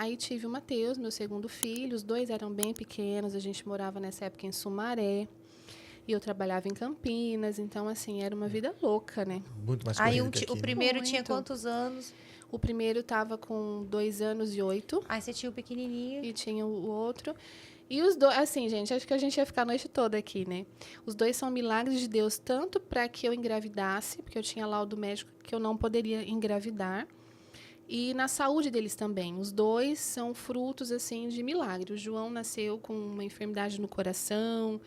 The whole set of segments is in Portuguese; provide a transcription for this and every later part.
Aí tive o Matheus, meu segundo filho. Os 2 eram bem pequenos. A gente morava nessa época em Sumaré. E eu trabalhava em Campinas. Então, assim, era uma vida louca, né? Muito mais Aí corrido que aqui, o né? primeiro tinha Muito. quantos anos? O primeiro estava com 2 anos e 8. Aí você tinha o pequenininho. E tinha o outro. E os dois, assim, gente, acho que a gente ia ficar a noite toda aqui, né? Os 2 são milagres de Deus, tanto para que eu engravidasse, porque eu tinha laudo médico que eu não poderia engravidar, e na saúde deles também. Os 2 são frutos, assim, de milagre. O João nasceu com uma enfermidade no coração,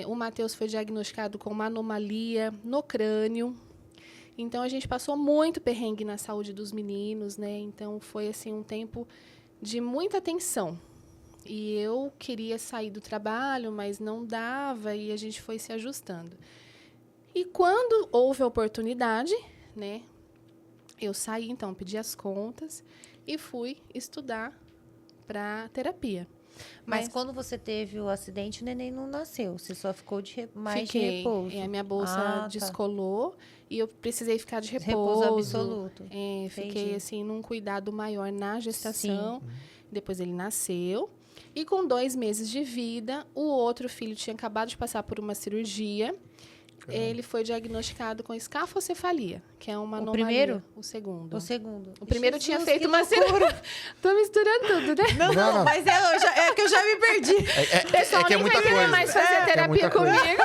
o Matheus foi diagnosticado com uma anomalia no crânio. Então, a gente passou muito perrengue na saúde dos meninos, né? Então, foi, assim, um tempo de muita tensão. E eu queria sair do trabalho, mas não dava, e a gente foi se ajustando. E quando houve a oportunidade, né, eu saí, então, pedi as contas e fui estudar para terapia. Mas quando você teve o acidente, o neném não nasceu. Você só ficou de Fiquei. repouso. A minha bolsa descolou e eu precisei ficar de repouso. Repouso absoluto. Fiquei, assim, num cuidado maior na gestação. Sim. Depois ele nasceu. E com 2 meses de vida, o outro filho tinha acabado de passar por uma cirurgia. Ele foi diagnosticado com escafocefalia, que é uma anomalia. Primeiro? O segundo. O segundo. O primeiro Jesus, tinha feito que uma loucura. cirurgia. Tô misturando tudo, né? Não. Mas é que eu já me perdi. O pessoal que é nem muita vai querer coisa. mais fazer É terapia muita coisa. comigo.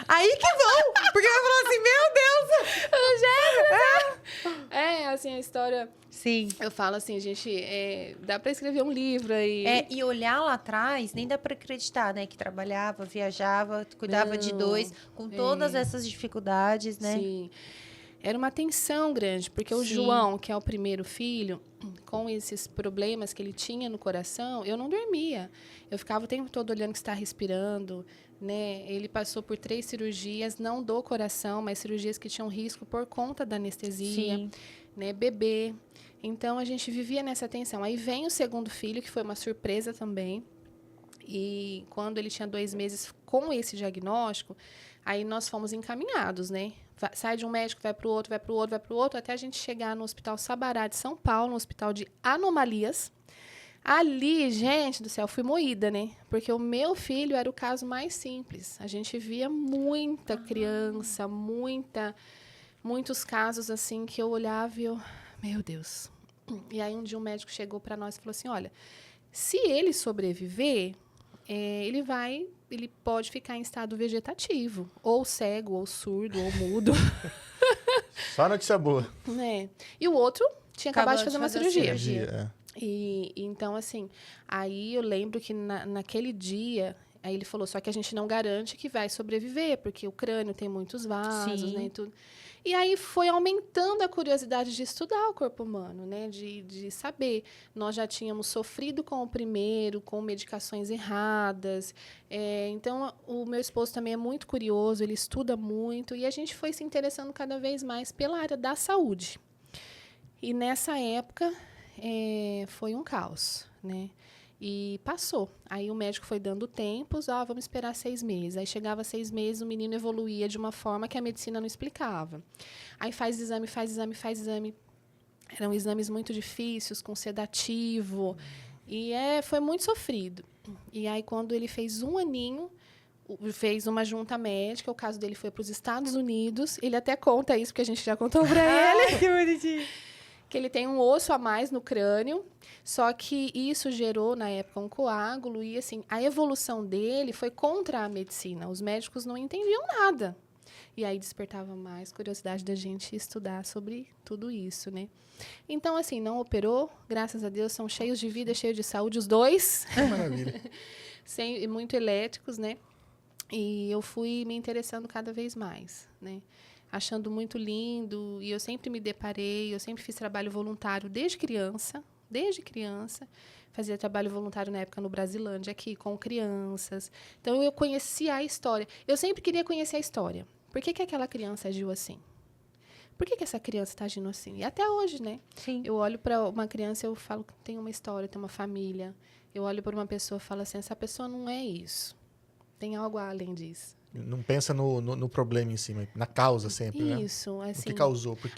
Aí que vão. Porque vai falar assim, meu Deus. Assim, a história... Sim. Eu falo assim, gente, dá pra escrever um livro aí. E olhar lá atrás, nem dá pra acreditar, né? Que trabalhava, viajava, cuidava de 2, com todas essas dificuldades, né? Sim. Era uma tensão grande, porque o Sim. João, que é o primeiro filho, com esses problemas que ele tinha no coração, eu não dormia. Eu ficava o tempo todo olhando que está respirando, né? Ele passou por 3 cirurgias, não do coração, mas cirurgias que tinham risco por conta da anestesia, Sim. né? Bebê. Então, a gente vivia nessa tensão. Aí vem o segundo filho, que foi uma surpresa também. E quando ele tinha 2 meses com esse diagnóstico, aí nós fomos encaminhados, né? Sai de um médico, vai para o outro, vai para o outro, vai para o outro, até a gente chegar no Hospital Sabará de São Paulo, um hospital de anomalias. Ali, gente do céu, fui moída, né? Porque o meu filho era o caso mais simples. A gente via muita criança, muitos casos assim que eu olhava e eu, meu Deus. E aí um dia um médico chegou para nós e falou assim, olha, se ele sobreviver, ele pode ficar em estado vegetativo, ou cego, ou surdo, ou mudo. Só notícia boa. Né? E o outro tinha acabado de fazer uma cirurgia. É. E então, assim, aí eu lembro que naquele dia, aí ele falou, só que a gente não garante que vai sobreviver, porque o crânio tem muitos vasos, Sim. né, e tudo. E aí foi aumentando a curiosidade de estudar o corpo humano, né, de saber. Nós já tínhamos sofrido com o primeiro, com medicações erradas. Então, o meu esposo também é muito curioso, ele estuda muito, e a gente foi se interessando cada vez mais pela área da saúde. E nessa época, foi um caos, né? E passou. Aí o médico foi dando tempos, vamos esperar 6 meses. Aí chegava 6 meses, o menino evoluía de uma forma que a medicina não explicava. Aí faz exame. Eram exames muito difíceis, com sedativo. E foi muito sofrido. E aí, quando ele fez 1 aninho, fez uma junta médica, o caso dele foi para os Estados Unidos. Ele até conta isso, porque a gente já contou para ele. Que bonitinho. Que ele tem um osso a mais no crânio, só que isso gerou, na época, um coágulo, e assim, a evolução dele foi contra a medicina. Os médicos não entendiam nada. E aí despertava mais curiosidade da gente estudar sobre tudo isso, né? Então, assim, não operou, graças a Deus, são cheios de vida, cheios de saúde, os 2. Maravilha. Muito elétricos, né? E eu fui me interessando cada vez mais, né? Achando muito lindo, e eu sempre me deparei, eu sempre fiz trabalho voluntário desde criança, fazia trabalho voluntário na época no Brasilândia, aqui, com crianças. Então, eu conhecia a história. Eu sempre queria conhecer a história. Por que aquela criança agiu assim? Por que essa criança está agindo assim? E até hoje, né? Sim. Eu olho para uma criança e eu falo que tem uma história, tem uma família. Eu olho para uma pessoa e falo assim, essa pessoa não é isso. Tem algo além disso. Não pensa no problema em si, mas na causa sempre, né? Isso, assim... O que causou, porque